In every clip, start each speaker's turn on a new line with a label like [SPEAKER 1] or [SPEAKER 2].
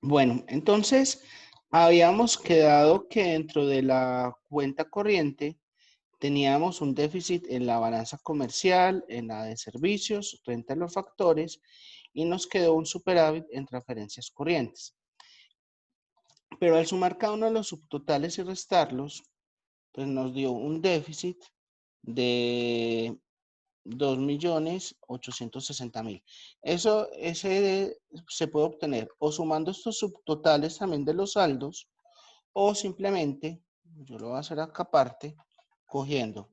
[SPEAKER 1] Bueno, entonces habíamos quedado que dentro de la cuenta corriente teníamos un déficit en la balanza comercial, en la de servicios, renta de los factores, y nos quedó un superávit en transferencias corrientes. Pero al sumar cada uno de los subtotales y restarlos, pues nos dio un déficit de 2.860.000. Ese se puede obtener o sumando estos subtotales también de los saldos, o simplemente, yo lo voy a hacer acá aparte, cogiendo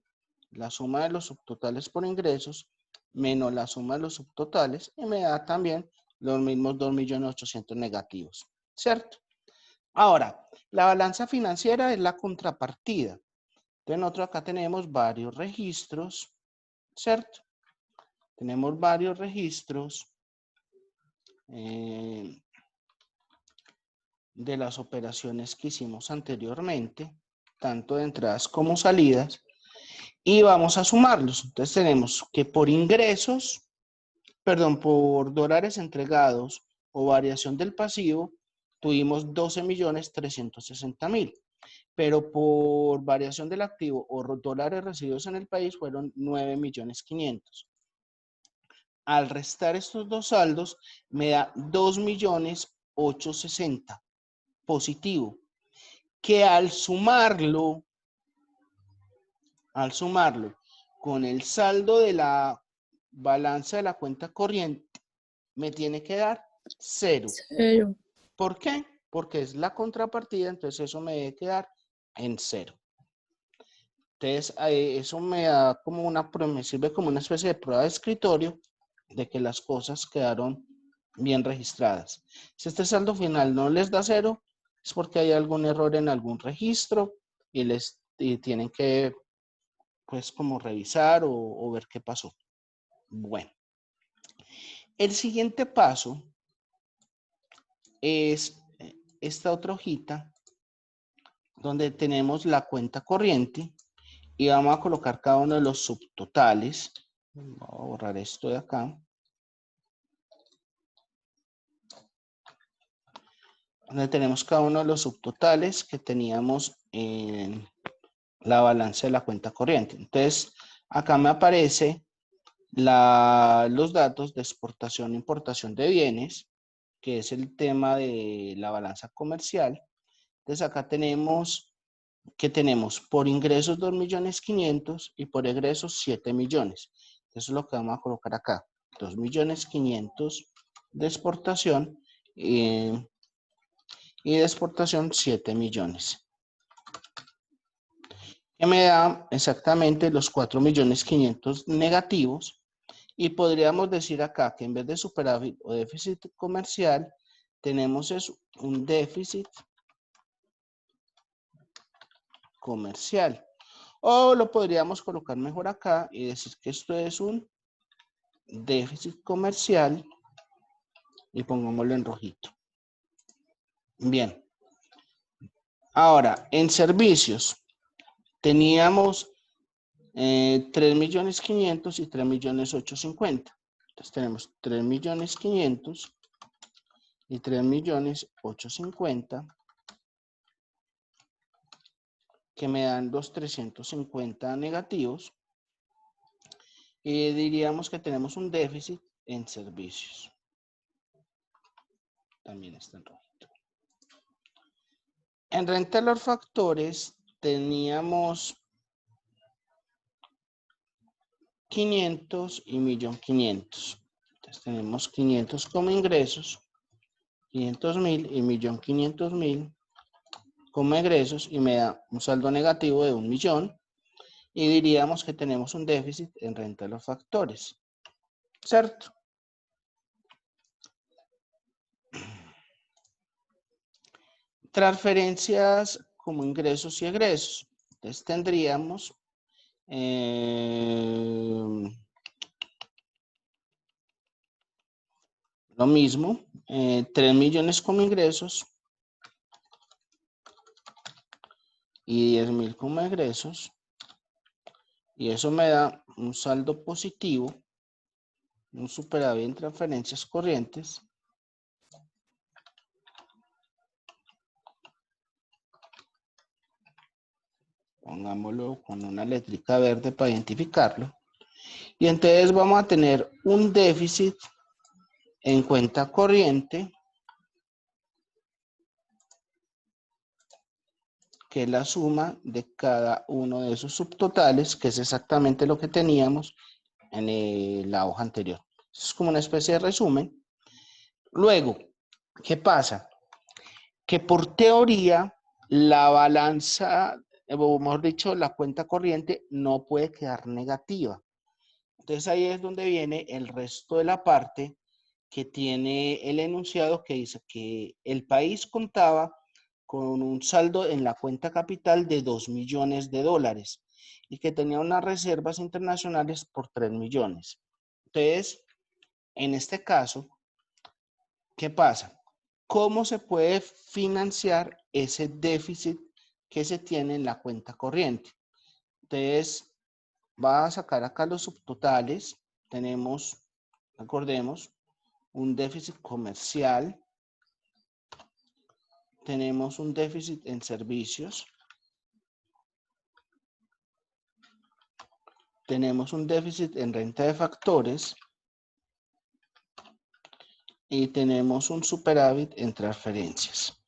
[SPEAKER 1] la suma de los subtotales por ingresos menos la suma de los subtotales y me da también los mismos 2.800.000 negativos, ¿cierto? Ahora, la balanza financiera es la contrapartida. Entonces nosotros acá tenemos varios registros, ¿cierto? Tenemos varios registros de las operaciones que hicimos anteriormente, tanto de entradas como salidas, y vamos a sumarlos. Entonces tenemos que por ingresos, perdón, por dólares entregados o variación del pasivo, tuvimos 12.360.000, pero por variación del activo o dólares recibidos en el país fueron 9.500.000. Al restar estos dos saldos, me da 2.860.000 positivo, que al sumarlo con el saldo de la balanza de la cuenta corriente, me tiene que dar 0.
[SPEAKER 2] Cero.
[SPEAKER 1] ¿Por qué? Porque es la contrapartida, entonces eso me debe quedar en 0. Entonces, eso me da como me sirve como una especie de prueba de escritorio de que las cosas quedaron bien registradas. Si este saldo final no les da 0, es porque hay algún error en algún registro y tienen que, pues, como revisar o ver qué pasó. Bueno, el siguiente paso es esta otra hojita donde tenemos la cuenta corriente y vamos a colocar cada uno de los subtotales. Voy a borrar esto de acá. Donde tenemos cada uno de los subtotales que teníamos en la balanza de la cuenta corriente. Entonces, acá me aparece los datos de exportación e importación de bienes, que es el tema de la balanza comercial. Entonces, acá tenemos que tenemos por ingresos 2.500.000 y por egresos 7 millones. Eso es lo que vamos a colocar acá. 2.500.000 de exportación y de exportación 7 millones. Que me da exactamente los 4.500.000 negativos. Y podríamos decir acá que en vez de superávit o déficit comercial, tenemos un déficit comercial. O lo podríamos colocar mejor acá y decir que esto es un déficit comercial y pongámoslo en rojito. Bien. Ahora, en servicios teníamos 3.500.000 y 3.850.000. Entonces tenemos 3.500.000 y 3.850.000 que me dan los 350 negativos. Y diríamos que tenemos un déficit en servicios. También está en rojito. En renta de los factores teníamos 500 y 1.500.000. Entonces tenemos 500 como ingresos, 500.000 y 1.500.000 como egresos y me da un saldo negativo de 1.000.000 y diríamos que tenemos un déficit en renta de los factores, ¿cierto? Transferencias como ingresos y egresos. Entonces tendríamos lo mismo, 3 millones como ingresos y 10.000 como egresos. Y eso me da un saldo positivo, un superávit en transferencias corrientes pongámoslo con una letrica verde para identificarlo. Y entonces vamos a tener un déficit en cuenta corriente, que es la suma de cada uno de esos subtotales, que es exactamente lo que teníamos en la hoja anterior. Es como una especie de resumen. Luego, ¿qué pasa? Que por teoría la balanza, o mejor dicho, la cuenta corriente no puede quedar negativa. Entonces ahí es donde viene el resto de la parte que tiene el enunciado que dice que el país contaba con un saldo en la cuenta capital de 2 millones de dólares y que tenía unas reservas internacionales por 3 millones. Entonces, en este caso, ¿qué pasa? ¿Cómo se puede financiar ese déficit que se tiene en la cuenta corriente? Entonces, va a sacar acá los subtotales. Tenemos, recordemos, un déficit comercial. Tenemos un déficit en servicios. Tenemos un déficit en renta de factores. Y tenemos un superávit en transferencias.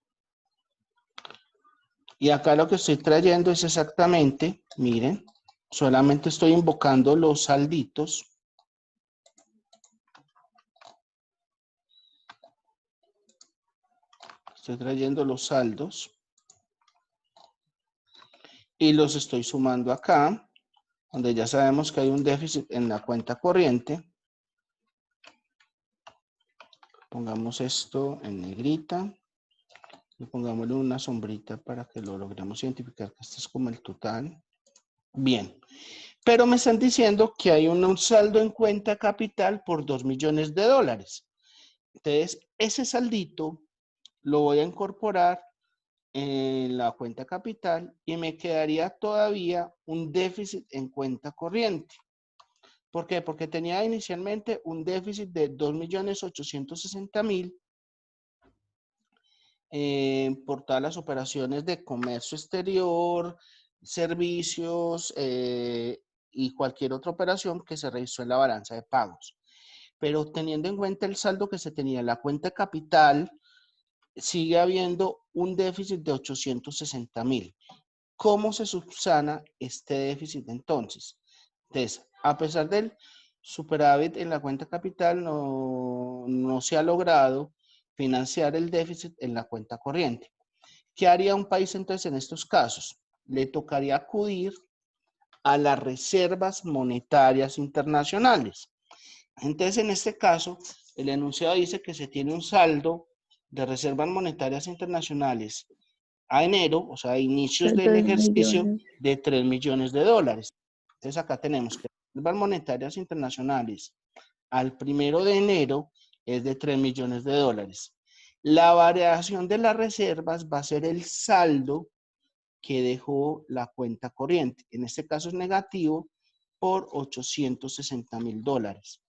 [SPEAKER 1] Y acá lo que estoy trayendo es exactamente, miren, solamente estoy invocando los salditos. Estoy trayendo los saldos. Y los estoy sumando acá, donde ya sabemos que hay un déficit en la cuenta corriente. Pongamos esto en negrita. Y pongámosle una sombrita para que lo logremos identificar que este es como el total. Bien. Pero me están diciendo que hay un saldo en cuenta capital por 2 millones de dólares. Entonces, ese saldito lo voy a incorporar en la cuenta capital y me quedaría todavía un déficit en cuenta corriente. ¿Por qué? Porque tenía inicialmente un déficit de 2.860.000 por todas las operaciones de comercio exterior, servicios y cualquier otra operación que se registró en la balanza de pagos. Pero teniendo en cuenta el saldo que se tenía en la cuenta capital, sigue habiendo un déficit de 860.000. ¿Cómo se subsana este déficit entonces? Entonces, a pesar del superávit en la cuenta capital, no se ha logrado financiar el déficit en la cuenta corriente. ¿Qué haría un país entonces en estos casos? Le tocaría acudir a las reservas monetarias internacionales. Entonces, en este caso, el enunciado dice que se tiene un saldo de reservas monetarias internacionales a enero, o sea, a inicios
[SPEAKER 2] De
[SPEAKER 1] del
[SPEAKER 2] 3
[SPEAKER 1] ejercicio,
[SPEAKER 2] millones.
[SPEAKER 1] de 3 millones de dólares. Entonces, acá tenemos que reservas monetarias internacionales al 1 de enero es de 3 millones de dólares. La variación de las reservas va a ser el saldo que dejó la cuenta corriente. En este caso es negativo por 860.000 dólares.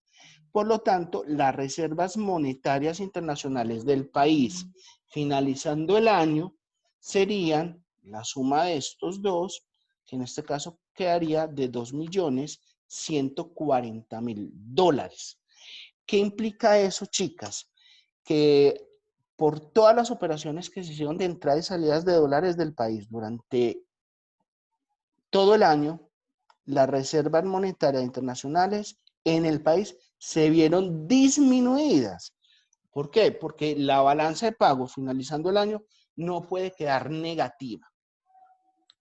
[SPEAKER 1] Por lo tanto, las reservas monetarias internacionales del país finalizando el año serían la suma de estos dos, que en este caso quedaría de 2.140.000 dólares. ¿Qué implica eso, chicas? Que por todas las operaciones que se hicieron de entrada y salidas de dólares del país durante todo el año, las reservas monetarias internacionales en el país se vieron disminuidas. ¿Por qué? Porque la balanza de pagos finalizando el año no puede quedar negativa,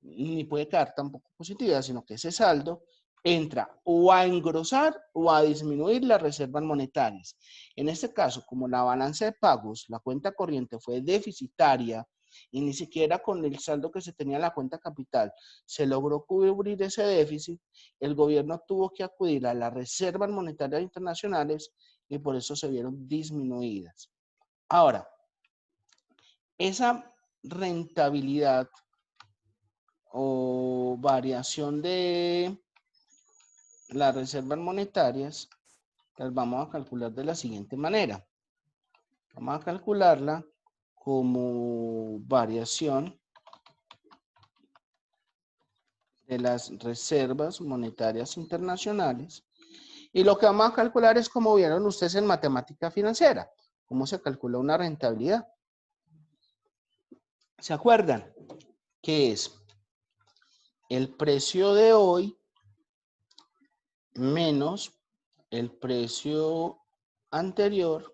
[SPEAKER 1] ni puede quedar tampoco positiva, sino que ese saldo entra o a engrosar o a disminuir las reservas monetarias. En este caso, como la balanza de pagos, la cuenta corriente fue deficitaria y ni siquiera con el saldo que se tenía en la cuenta capital se logró cubrir ese déficit, el gobierno tuvo que acudir a las reservas monetarias internacionales y por eso se vieron disminuidas. Ahora, esa rentabilidad o variación de las reservas monetarias, las vamos a calcular de la siguiente manera. Vamos a calcularla como variación de las reservas monetarias internacionales. Y lo que vamos a calcular es como vieron ustedes en matemática financiera, cómo se calcula una rentabilidad. ¿Se acuerdan? Que es el precio de hoy menos el precio anterior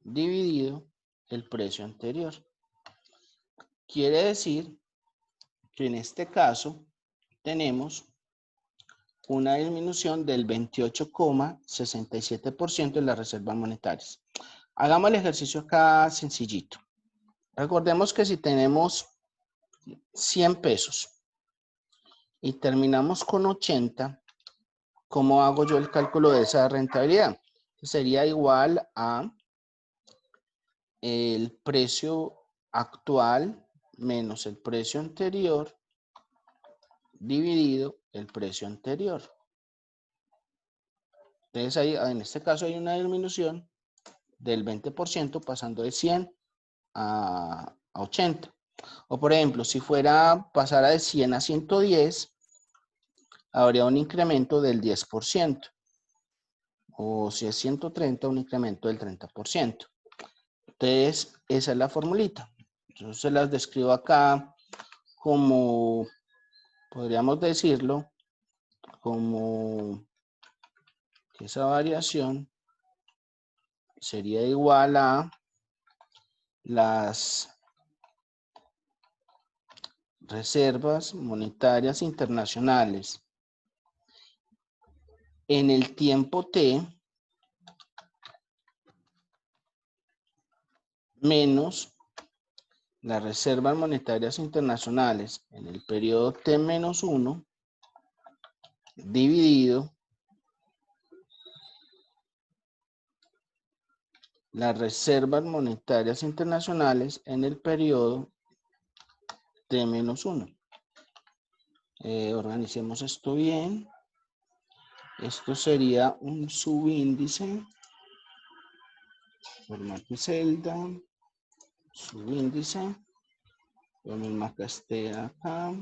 [SPEAKER 1] dividido el precio anterior. Quiere decir que en este caso tenemos una disminución del 28,67% en las reservas monetarias. Hagamos el ejercicio acá sencillito. Recordemos que si tenemos 100 pesos y terminamos con 80, ¿cómo hago yo el cálculo de esa rentabilidad? Sería igual a el precio actual menos el precio anterior dividido el precio anterior. Entonces ahí, en este caso hay una disminución del 20% pasando de 100 a 80. O por ejemplo, si fuera pasara de 100 a 110, habría un incremento del 10%. O si es 130, un incremento del 30%. Entonces, esa es la formulita. Yo se las describo acá como, podríamos decirlo, como que esa variación sería igual a las reservas monetarias internacionales en el tiempo T menos las reservas monetarias internacionales en el periodo T-1 dividido las reservas monetarias internacionales en el periodo T-1. Organicemos esto bien. Esto sería un subíndice, formato celda, subíndice, lo mismo que esté acá,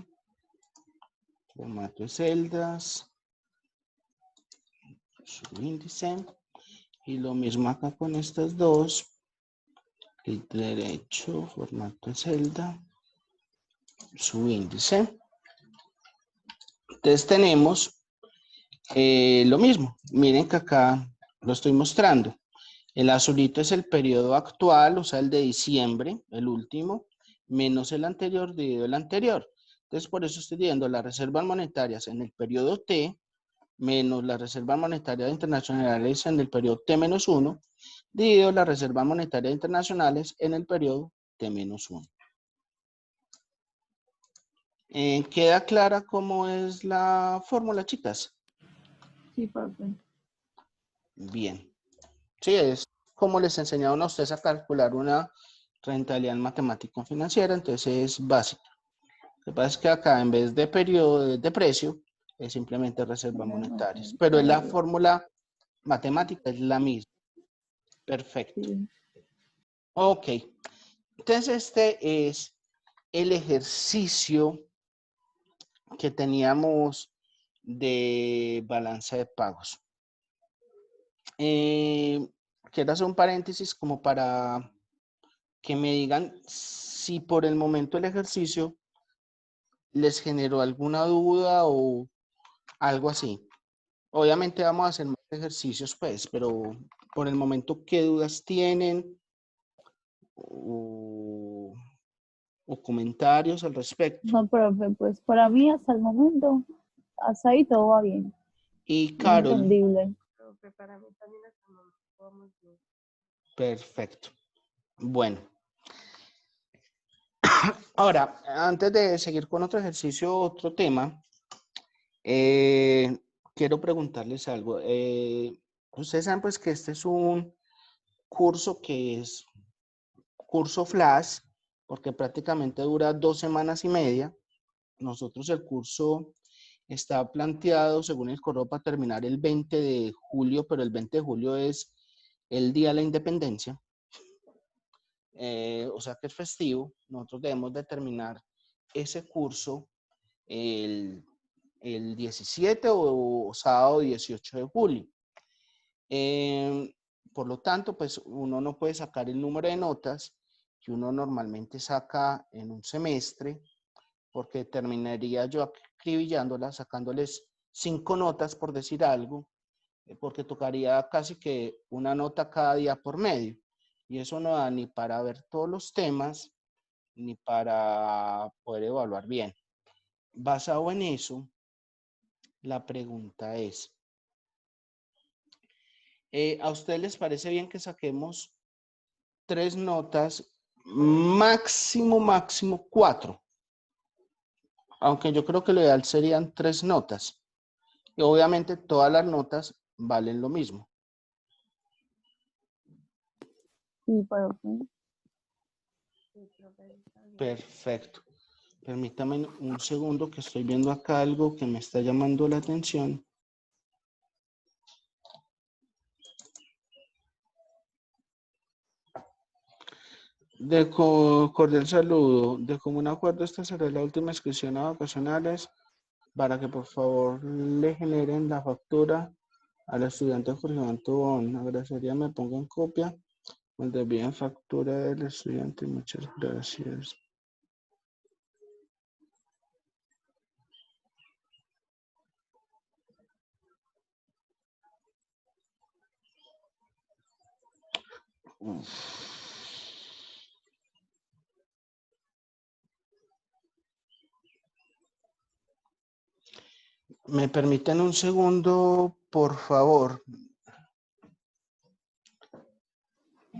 [SPEAKER 1] formato de celdas, subíndice, y lo mismo acá con estas dos, clic derecho, formato de celda, subíndice. Entonces tenemos lo mismo, miren que acá lo estoy mostrando. El azulito es el periodo actual, o sea, el de diciembre, el último, menos el anterior dividido el anterior. Entonces, por eso estoy viendo las reservas monetarias en el periodo T, menos las reservas monetarias internacionales en el periodo T-1, dividido las reservas monetarias internacionales en el periodo T-1. ¿Queda clara cómo es la fórmula, chicas?
[SPEAKER 2] Sí, profe.
[SPEAKER 1] Bien. Sí, es como les enseñaron a ustedes a calcular una rentabilidad matemático-financiera, entonces es básico. Lo que pasa es que acá en vez de periodo de precio, es simplemente reservas monetarias. Pero es la fórmula matemática, es la misma. Perfecto.
[SPEAKER 2] Sí.
[SPEAKER 1] Ok. Entonces este es el ejercicio que teníamos de balanza de pagos. Quiero hacer un paréntesis como para que me digan si por el momento el ejercicio les generó alguna duda o algo así. Obviamente vamos a hacer más ejercicios, pues, pero por el momento, ¿qué dudas tienen o comentarios al respecto?
[SPEAKER 2] No, profe, pues para mí hasta el momento, hasta ahí todo va bien.
[SPEAKER 1] Y
[SPEAKER 2] Bien
[SPEAKER 1] Carol,
[SPEAKER 2] entendible.
[SPEAKER 3] Profe, para mí también hasta el momento vamos bien.
[SPEAKER 1] perfecto. Bueno, ahora, antes de seguir con otro ejercicio, otro tema, quiero preguntarles algo. Ustedes saben pues que este es un curso que es curso flash, porque prácticamente dura 2 semanas y media. Nosotros el curso está planteado, según el correo, para terminar el 20 de julio, pero el 20 de julio es el Día de la Independencia. O sea que es festivo. Nosotros debemos de terminar ese curso el el 17 o sábado 18 de julio. Por lo tanto, pues uno no puede sacar el número de notas que uno normalmente saca en un semestre, porque terminaría yo acribillándolas, sacándoles 5 notas, por decir algo, porque tocaría casi que una nota cada día por medio. Y eso no da ni para ver todos los temas, ni para poder evaluar bien. Basado en eso, la pregunta es, ¿a ustedes les parece bien que saquemos 3 notas, máximo 4? Aunque yo creo que lo ideal serían 3 notas. Y obviamente todas las notas valen lo mismo.
[SPEAKER 2] Sí, pero sí.
[SPEAKER 3] Sí, profe, está bien.
[SPEAKER 1] Perfecto. Permítame un segundo que estoy viendo acá algo que me está llamando la atención. Cordial saludo. De común acuerdo, esta será la última inscripción a vacacionales para que por favor le generen la factura al estudiante Jorge Iván Tobón. Agradecería me pongan copia cuando envíen factura del estudiante. Muchas gracias. Uf. ¿Me permiten un segundo, por favor?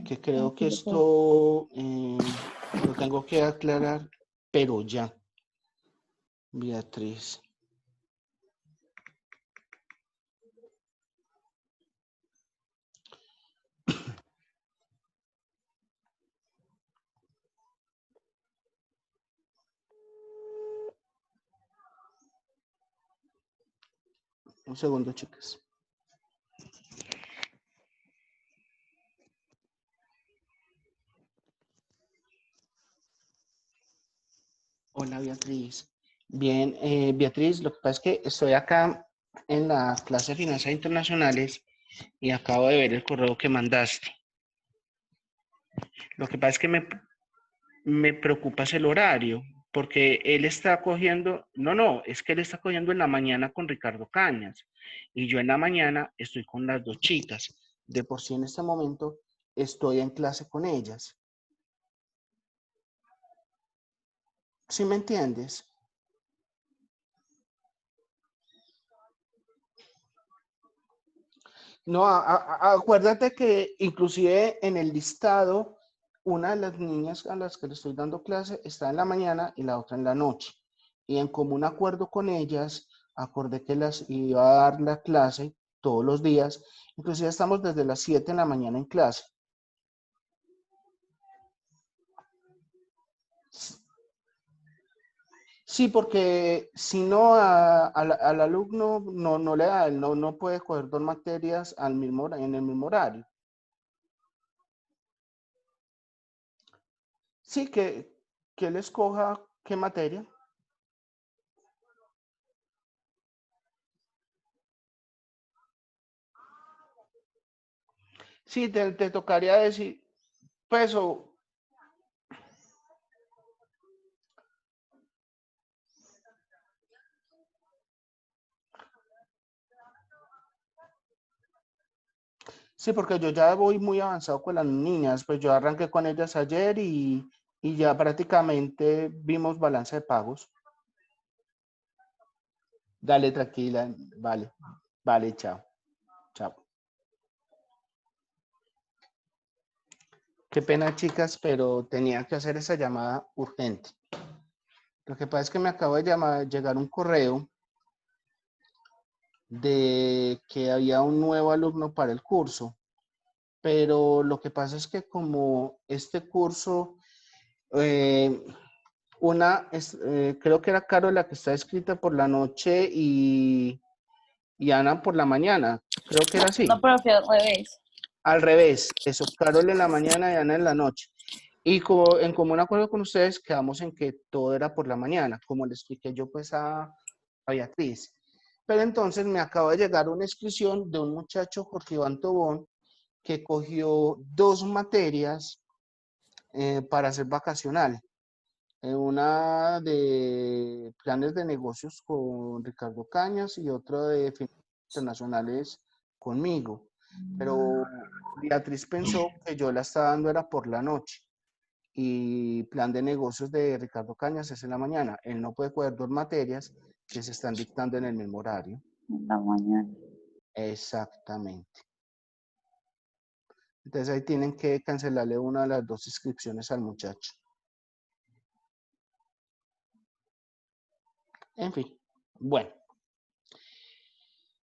[SPEAKER 1] Que creo que esto lo tengo que aclarar, pero ya. Beatriz. Un segundo, chicas. Hola, Beatriz. Bien, Beatriz, lo que pasa es que estoy acá en la clase de finanzas internacionales y acabo de ver el correo que mandaste. Lo que pasa es que me preocupa es el horario, porque él está cogiendo, no, es que él está cogiendo en la mañana con Ricardo Cañas y yo en la mañana estoy con las 2 chicas. De por sí en este momento estoy en clase con ellas. ¿Sí me entiendes? No, acuérdate que inclusive en el listado, una de las niñas a las que le estoy dando clase está en la mañana y la otra en la noche. Y en común acuerdo con ellas, acordé que las iba a dar la clase todos los días. Inclusive estamos desde las 7 de la mañana en clase. Sí, porque si no al alumno no le da, no puede coger 2 materias en el mismo horario. Sí, que él escoja qué materia. Sí, te tocaría decir, pues, sí, porque yo ya voy muy avanzado con las niñas, pues yo arranqué con ellas ayer y ya prácticamente vimos balance de pagos. Dale, tranquila, vale, chao, chao. Qué pena, chicas, pero tenía que hacer esa llamada urgente. Lo que pasa es que me acabo de llegar un correo de que había un nuevo alumno para el curso, pero lo que pasa es que como este curso, creo que era Caro la que está escrita por la noche y Ana por la mañana, creo que era así.
[SPEAKER 2] No, profe, al revés.
[SPEAKER 1] Al revés, eso, Carol en la mañana y Ana en la noche. Y en común acuerdo con ustedes, quedamos en que todo era por la mañana, como le expliqué yo pues a Beatriz. Pero entonces me acaba de llegar una inscripción de un muchacho, Jorge Iván Tobón, que cogió 2 materias para hacer vacacional. Una de planes de negocios con Ricardo Cañas y otra de finanzas internacionales conmigo. Pero Beatriz pensó que yo la estaba dando era por la noche y plan de negocios de Ricardo Cañas es en la mañana. Él no puede coger 2 materias que se están dictando en el mismo horario.
[SPEAKER 2] En la mañana.
[SPEAKER 1] Exactamente. Entonces ahí tienen que cancelarle una de las 2 inscripciones al muchacho. En fin, bueno.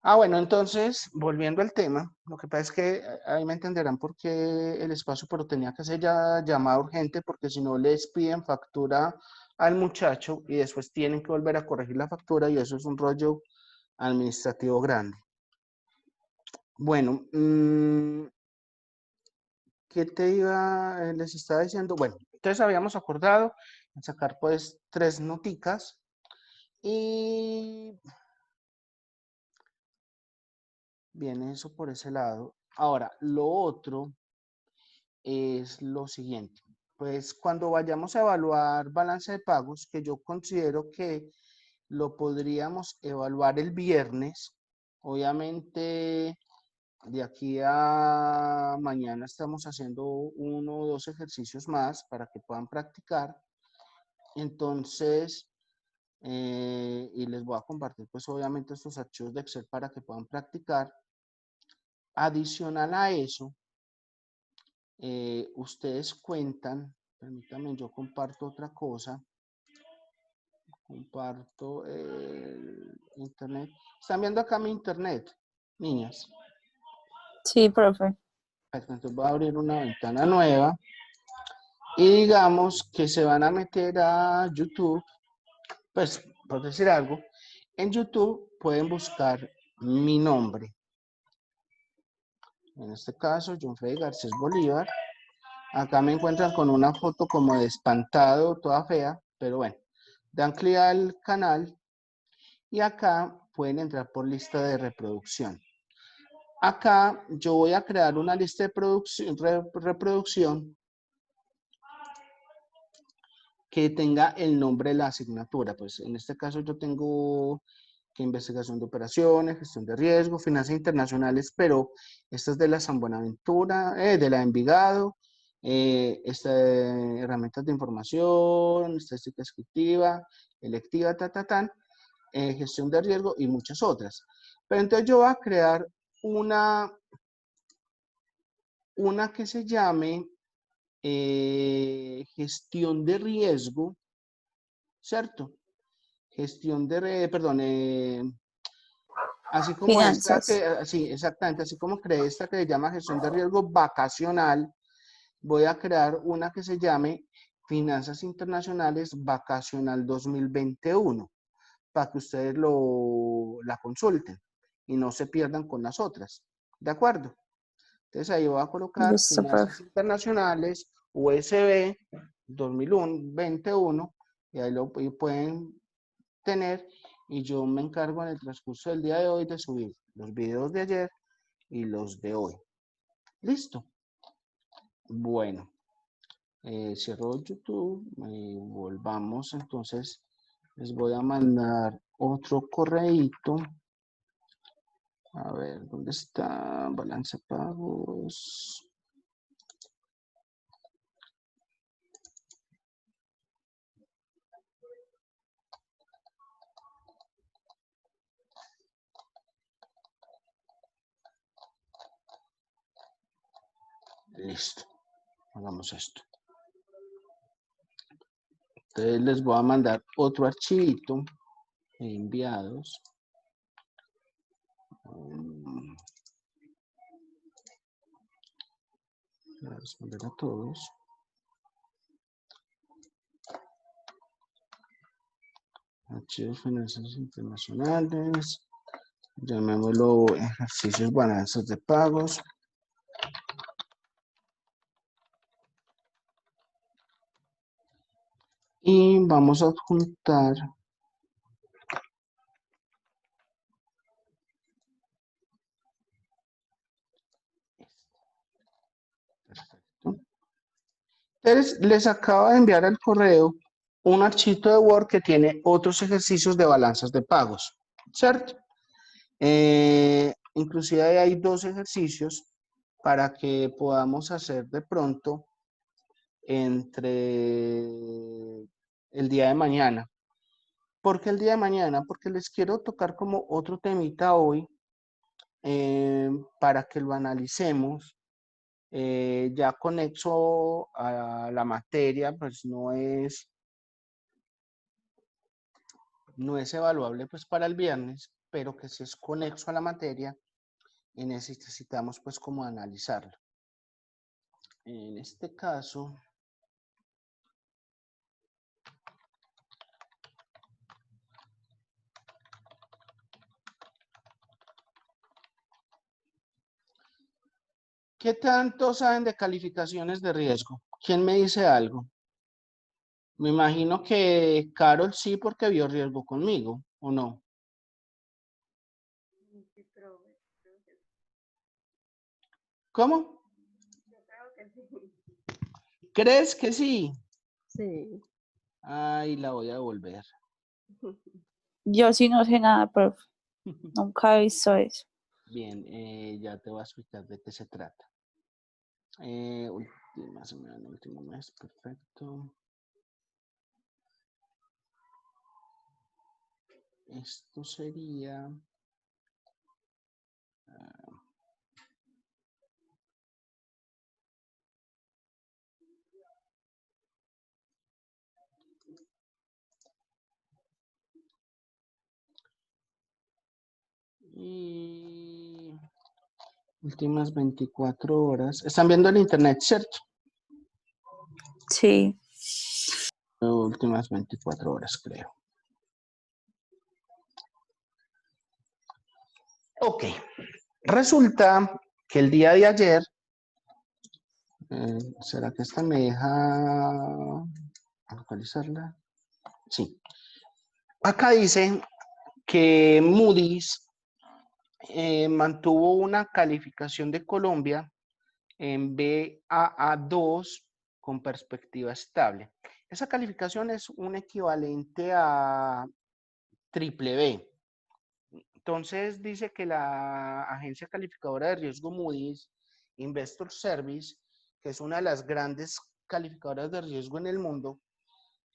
[SPEAKER 1] Bueno, entonces, volviendo al tema, lo que pasa es que ahí me entenderán por qué el espacio, pero tenía que hacer ya llamada urgente, porque si no les piden factura al muchacho y después tienen que volver a corregir la factura y eso es un rollo administrativo grande. Bueno, ¿qué les estaba diciendo? Bueno, entonces habíamos acordado en sacar pues 3 noticas y viene eso por ese lado. Ahora, lo otro es lo siguiente. Pues cuando vayamos a evaluar balance de pagos, que yo considero que lo podríamos evaluar el viernes, obviamente de aquí a mañana estamos haciendo 1 o 2 ejercicios más para que puedan practicar. Entonces, y les voy a compartir pues obviamente estos archivos de Excel para que puedan practicar. Adicional a eso, ustedes cuentan, permítanme, yo comparto otra cosa, comparto el internet. ¿Están viendo acá mi internet, niñas?
[SPEAKER 2] Sí, profe.
[SPEAKER 1] Entonces voy a abrir una ventana nueva y digamos que se van a meter a YouTube, pues por decir algo, en YouTube pueden buscar mi nombre. En este caso, John Freddy Garcés Bolívar. Acá me encuentran con una foto como de espantado, toda fea, pero bueno. Dan clic al canal y acá pueden entrar por lista de reproducción. Acá yo voy a crear una lista de reproducción que tenga el nombre de la asignatura. Pues en este caso yo tengo que investigación de operaciones, gestión de riesgo, finanzas internacionales, pero esta es de la San Buenaventura, de la Envigado, herramientas de información, estadística descriptiva, electiva, gestión de riesgo y muchas otras. Pero entonces yo voy a crear una que se llame gestión de riesgo, ¿cierto? Gestión de, perdón, así como esta
[SPEAKER 2] Finanzas.
[SPEAKER 1] sí, exactamente, así como creé esta que se llama gestión de riesgo vacacional, voy a crear una que se llame Finanzas Internacionales Vacacional 2021, para que ustedes la consulten y no se pierdan con las otras, ¿de acuerdo? Entonces ahí voy a colocar
[SPEAKER 2] Listo,
[SPEAKER 1] Finanzas
[SPEAKER 2] profe.
[SPEAKER 1] Internacionales USB 2021 y ahí lo pueden tener y yo me encargo en el transcurso del día de hoy de subir los videos de ayer y los de hoy. ¿Listo? Bueno, cierro YouTube, volvamos entonces, les voy a mandar otro correíto. A ver, ¿dónde está? Balance pagos. Listo. Hagamos esto. Entonces les voy a mandar otro archivito. Enviados. Voy a responder a todos. Archivos financieros internacionales. Llamémoslo ejercicios balanzas de pagos. Y vamos a adjuntar Entonces, les acabo de enviar al correo un archivo de Word que tiene otros ejercicios de balanzas de pagos, ¿cierto? Inclusive hay 2 ejercicios para que podamos hacer de pronto entre el día de mañana. ¿Por qué el día de mañana? Porque les quiero tocar como otro temita hoy para que lo analicemos. Ya conexo a la materia, pues no es evaluable pues para el viernes, pero que si es conexo a la materia y necesitamos pues como analizarlo. En este caso, ¿qué tanto saben de calificaciones de riesgo? ¿Quién me dice algo? Me imagino que Carol sí porque vio riesgo conmigo, ¿o no?
[SPEAKER 3] Sí, profe, creo que sí.
[SPEAKER 1] ¿Cómo?
[SPEAKER 3] Yo creo que sí.
[SPEAKER 1] ¿Crees que sí?
[SPEAKER 3] Sí.
[SPEAKER 1] Ay, la voy a devolver.
[SPEAKER 2] Yo sí no sé nada, profe. Nunca he visto eso.
[SPEAKER 1] Bien, ya te voy a explicar de qué se trata. Última semana, último mes, perfecto. Esto sería... y últimas 24 horas. Están viendo el internet, ¿cierto?
[SPEAKER 2] Sí.
[SPEAKER 1] Últimas 24 horas, creo. Ok. Resulta que el día de ayer, ¿será que esta me deja actualizarla? Sí. Acá dice que Moody's mantuvo una calificación de Colombia en Baa2 con perspectiva estable. Esa calificación es un equivalente a triple B. Entonces dice que la agencia calificadora de riesgo Moody's Investor Service, que es una de las grandes calificadoras de riesgo en el mundo,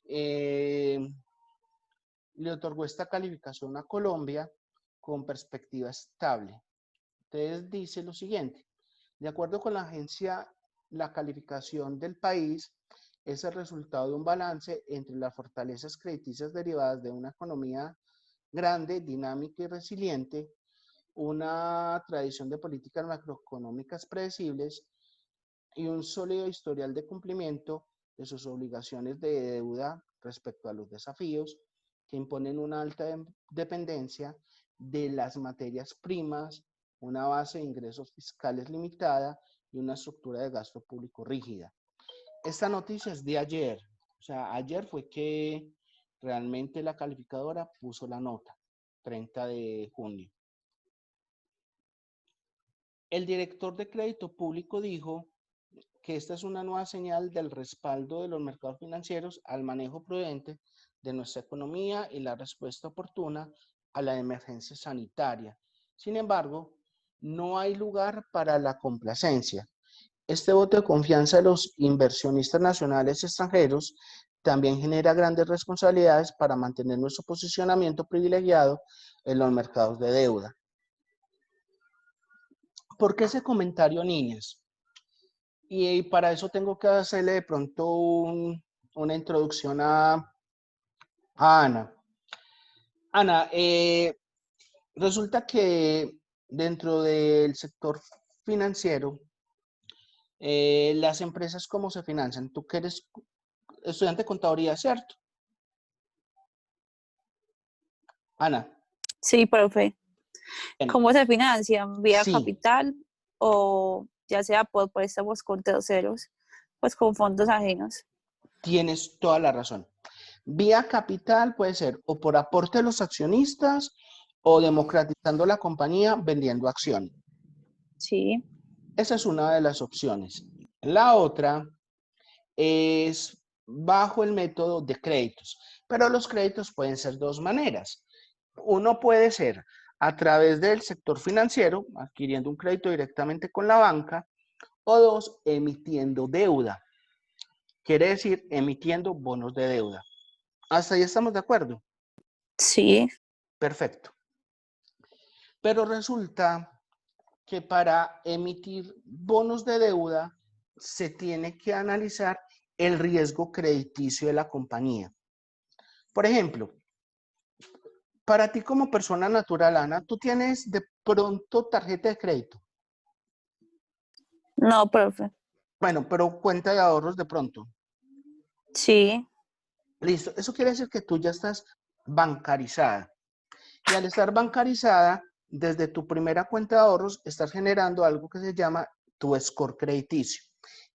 [SPEAKER 1] le otorgó esta calificación a Colombia con perspectiva estable. Entonces dice lo siguiente: de acuerdo con la agencia, la calificación del país es el resultado de un balance entre las fortalezas crediticias derivadas de una economía grande, dinámica y resiliente, una tradición de políticas macroeconómicas predecibles y un sólido historial de cumplimiento de sus obligaciones de deuda respecto a los desafíos que imponen una alta dependencia de las materias primas, una base de ingresos fiscales limitada y una estructura de gasto público rígida. Esta noticia es de ayer, o sea, ayer fue que realmente la calificadora puso la nota, 30 de junio. El director de crédito público dijo que esta es una nueva señal del respaldo de los mercados financieros al manejo prudente de nuestra economía y la respuesta oportuna a la emergencia sanitaria. Sin embargo, no hay lugar para la complacencia. Este voto de confianza de los inversionistas nacionales y extranjeros también genera grandes responsabilidades para mantener nuestro posicionamiento privilegiado en los mercados de deuda. ¿Por qué ese comentario, niñas? Y para eso tengo que hacerle de pronto una introducción a Ana. Ana, resulta que dentro del sector financiero, las empresas, ¿cómo se financian? Tú que eres estudiante de contaduría, ¿cierto? Ana.
[SPEAKER 2] Sí, profe.
[SPEAKER 1] Bien,
[SPEAKER 2] ¿Cómo se financian? ¿Vía
[SPEAKER 1] sí,
[SPEAKER 2] capital o ya sea por préstamos con terceros, pues con fondos ajenos?
[SPEAKER 1] tienes toda la razón. Vía capital puede ser o por aporte de los accionistas o democratizando la compañía vendiendo acción.
[SPEAKER 2] Sí.
[SPEAKER 1] Esa es una de las opciones. La otra es bajo el método de créditos, pero los créditos pueden ser de dos maneras. Uno puede ser a través del sector financiero, adquiriendo un crédito directamente con la banca, o dos, emitiendo deuda. Quiere decir, emitiendo bonos de deuda. ¿Hasta ahí estamos de acuerdo?
[SPEAKER 2] Sí,
[SPEAKER 1] Perfecto. Pero resulta que para emitir bonos de deuda se tiene que analizar el riesgo crediticio de la compañía. Por ejemplo, para ti como persona natural, Ana, ¿tú tienes de pronto tarjeta de crédito?
[SPEAKER 2] no, profe.
[SPEAKER 1] Bueno, pero cuenta de ahorros de pronto.
[SPEAKER 2] Sí,
[SPEAKER 1] Listo. Eso quiere decir que tú ya estás bancarizada. Y al estar bancarizada, desde tu primera cuenta de ahorros, estás generando algo que se llama tu score crediticio.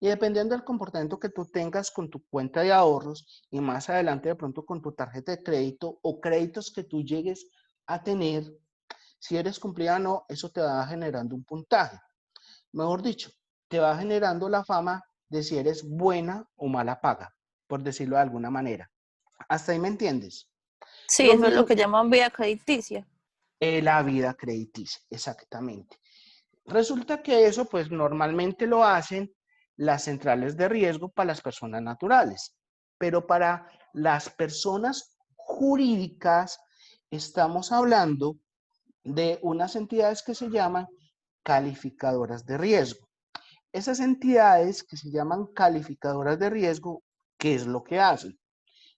[SPEAKER 1] Y dependiendo del comportamiento que tú tengas con tu cuenta de ahorros y más adelante de pronto con tu tarjeta de crédito o créditos que tú llegues a tener, si eres cumplida o no, eso te va generando un puntaje. Mejor dicho, te va generando la fama de si eres buena o mala paga, por decirlo de alguna manera. ¿Hasta ahí me entiendes?
[SPEAKER 2] sí,
[SPEAKER 1] Lo
[SPEAKER 2] eso es lo
[SPEAKER 1] mismo,
[SPEAKER 2] que llaman vía crediticia.
[SPEAKER 1] la vida crediticia, exactamente. Resulta que eso, pues normalmente lo hacen las centrales de riesgo para las personas naturales, pero para las personas jurídicas estamos hablando de unas entidades que se llaman calificadoras de riesgo. Esas entidades que se llaman calificadoras de riesgo, ¿qué es lo que hacen?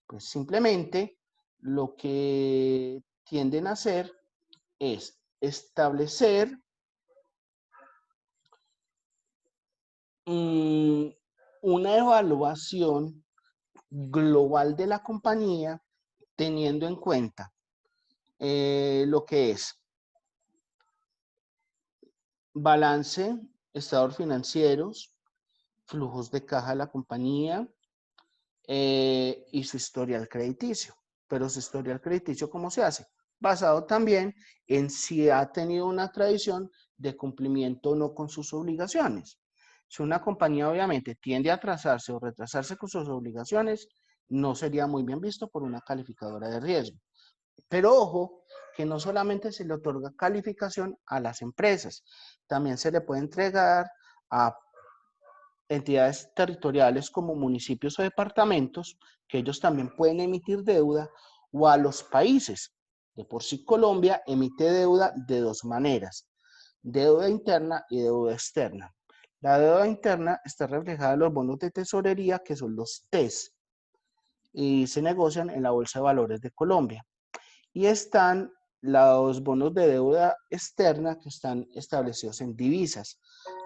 [SPEAKER 1] Pues simplemente lo que tienden a hacer es establecer una evaluación global de la compañía teniendo en cuenta lo que es balance, estados financieros, flujos de caja de la compañía y su historial crediticio. Pero su historial crediticio, ¿cómo se hace? Basado también en si ha tenido una tradición de cumplimiento o no con sus obligaciones. Si una compañía obviamente tiende a atrasarse o retrasarse con sus obligaciones, no sería muy bien visto por una calificadora de riesgo. Pero ojo, que no solamente se le otorga calificación a las empresas, también se le puede entregar a entidades territoriales como municipios o departamentos, que ellos también pueden emitir deuda, o a los países. De por sí Colombia emite deuda de dos maneras, deuda interna y deuda externa. La deuda interna está reflejada en los bonos de tesorería, que son los TES, y se negocian en la Bolsa de Valores de Colombia. Y están los bonos de deuda externa que están establecidos en divisas.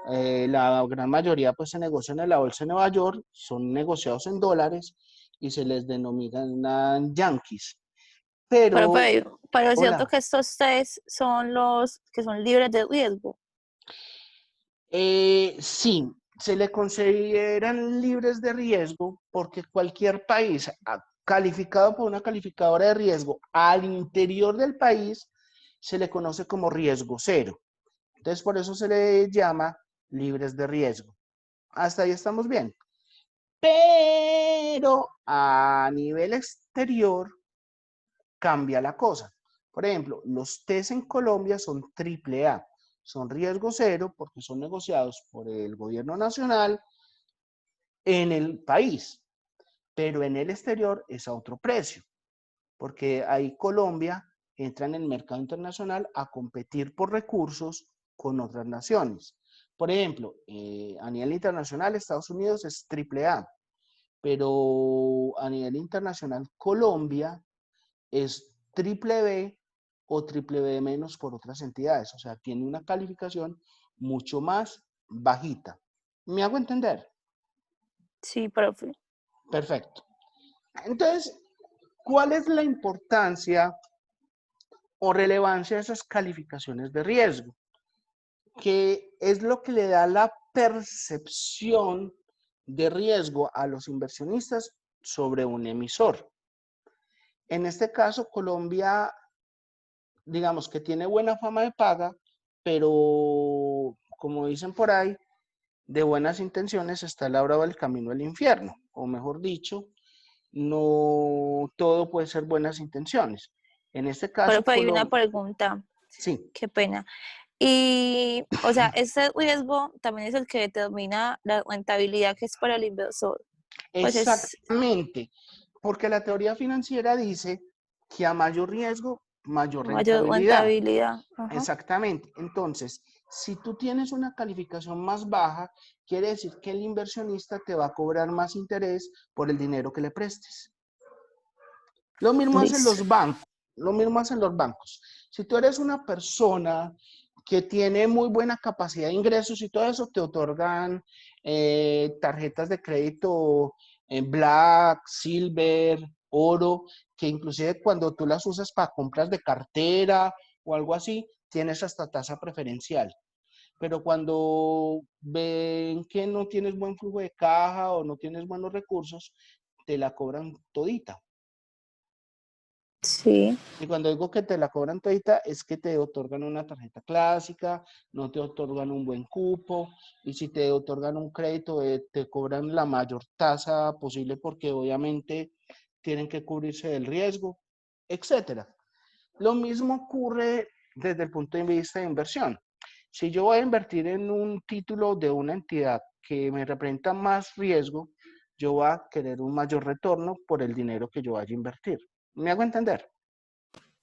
[SPEAKER 1] La gran mayoría pues se negocian en la bolsa de Nueva York, son negociados en dólares y se les denominan yankees. Pero,
[SPEAKER 2] Pero es cierto
[SPEAKER 1] hola,
[SPEAKER 2] que estos test son los que son libres de riesgo.
[SPEAKER 1] sí, se le consideran libres de riesgo porque cualquier país calificado por una calificadora de riesgo al interior del país se le conoce como riesgo cero. Entonces, por eso se le llama libres de riesgo. Hasta ahí estamos bien. Pero a nivel exterior cambia la cosa. Por ejemplo, los test en Colombia son triple A, son riesgo cero porque son negociados por el gobierno nacional en el país, pero en el exterior es a otro precio, porque ahí Colombia entra en el mercado internacional a competir por recursos con otras naciones. Por ejemplo, a nivel internacional Estados Unidos es triple A, pero a nivel internacional Colombia es triple B o triple B menos por otras entidades, o sea, tiene una calificación mucho más bajita. ¿Me hago entender?
[SPEAKER 2] Sí, profe.
[SPEAKER 1] Perfecto. Entonces, ¿cuál es la importancia o relevancia de esas calificaciones de riesgo? Que es lo que le da la percepción de riesgo a los inversionistas sobre un emisor. En este caso, Colombia, digamos que tiene buena fama de paga, pero como dicen por ahí, de buenas intenciones está labrado el camino al infierno. o mejor dicho, no todo puede ser buenas intenciones. En este caso,
[SPEAKER 2] Pero hay una pregunta,
[SPEAKER 1] sí,
[SPEAKER 2] qué pena. Y, o sea, ese riesgo también es el que determina la rentabilidad que es para el inversor. Pues es
[SPEAKER 1] exactamente, porque la teoría financiera dice que a mayor riesgo, mayor
[SPEAKER 2] mayor
[SPEAKER 1] rentabilidad.
[SPEAKER 2] rentabilidad. Ajá.
[SPEAKER 1] Exactamente. Entonces, si tú tienes una calificación más baja, quiere decir que el inversionista te va a cobrar más interés por el dinero que le prestes. Lo mismo hacen
[SPEAKER 2] Listo.
[SPEAKER 1] los bancos, lo mismo hacen los bancos. Si tú eres una persona que tiene muy buena capacidad de ingresos y todo eso, te otorgan tarjetas de crédito en Black, Silver, Oro, que inclusive cuando tú las usas para compras de cartera o algo así, tienes hasta tasa preferencial. Pero cuando ven que no tienes buen flujo de caja o no tienes buenos recursos, te la cobran todita.
[SPEAKER 2] Sí.
[SPEAKER 1] Y cuando digo que te la cobran todita, es que te otorgan una tarjeta clásica, no te otorgan un buen cupo, y si te otorgan un crédito, te cobran la mayor tasa posible porque obviamente tienen que cubrirse del riesgo, etcétera. Lo mismo ocurre desde el punto de vista de inversión. Si yo voy a invertir en un título de una entidad que me representa más riesgo, yo voy a querer un mayor retorno por el dinero que yo vaya a invertir. ¿Me hago entender?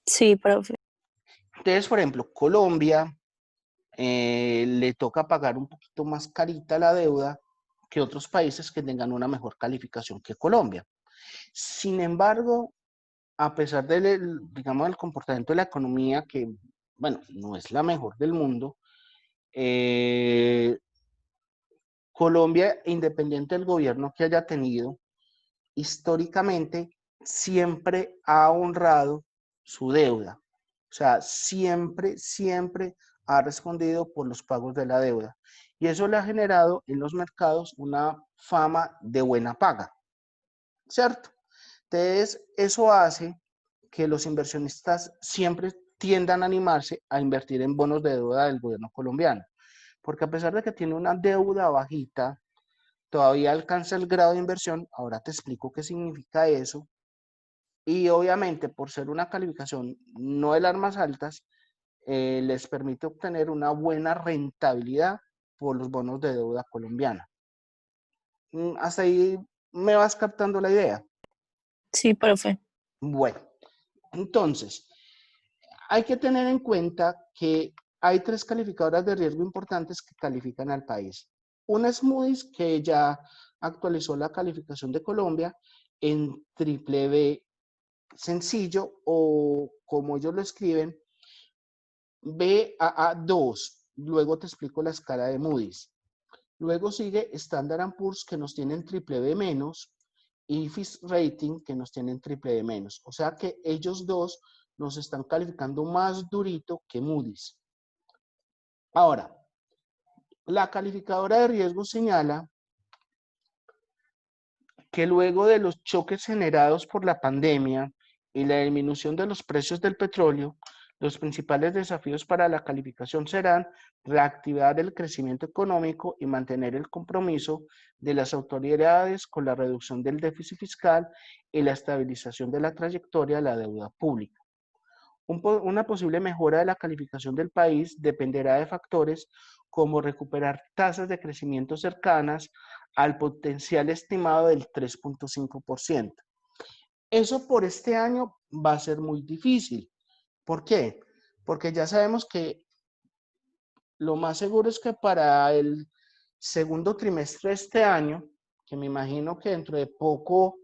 [SPEAKER 2] Sí, profe.
[SPEAKER 1] Entonces, por ejemplo, Colombia le toca pagar un poquito más carita la deuda que otros países que tengan una mejor calificación que Colombia. Sin embargo, a pesar del, digamos, del comportamiento de la economía, que, bueno, no es la mejor del mundo, Colombia, independiente del gobierno que haya tenido, históricamente siempre ha honrado su deuda. O sea, siempre ha respondido por los pagos de la deuda. Y eso le ha generado en los mercados una fama de buena paga, ¿cierto? Entonces, eso hace que los inversionistas siempre tiendan a animarse a invertir en bonos de deuda del gobierno colombiano. Porque a pesar de que tiene una deuda bajita, todavía alcanza el grado de inversión. Ahora te explico qué significa eso. Y obviamente, por ser una calificación no de las más altas, les permite obtener una buena rentabilidad por los bonos de deuda colombiana. Hasta ahí me vas captando la idea.
[SPEAKER 2] Sí, profe.
[SPEAKER 1] Bueno, entonces, hay que tener en cuenta que hay tres calificadoras de riesgo importantes que califican al país. Una es Moody's, que ya actualizó la calificación de Colombia en triple B sencillo, o como ellos lo escriben, Baa2. Luego te explico la escala de Moody's. Luego sigue Standard & Poor's, que nos tienen triple B menos, y Fitch Rating, que nos tienen triple B menos. O sea que ellos dos nos están calificando más durito que Moody's. Ahora, la calificadora de riesgo señala que luego de los choques generados por la pandemia y la disminución de los precios del petróleo, los principales desafíos para la calificación serán reactivar el crecimiento económico y mantener el compromiso de las autoridades con la reducción del déficit fiscal y la estabilización de la trayectoria de la deuda pública. Una posible mejora de la calificación del país dependerá de factores como recuperar tasas de crecimiento cercanas al potencial estimado del 3.5%. Eso por este año va a ser muy difícil. ¿Por qué? Porque ya sabemos que lo más seguro es que para el segundo trimestre de este año, que me imagino que dentro de poco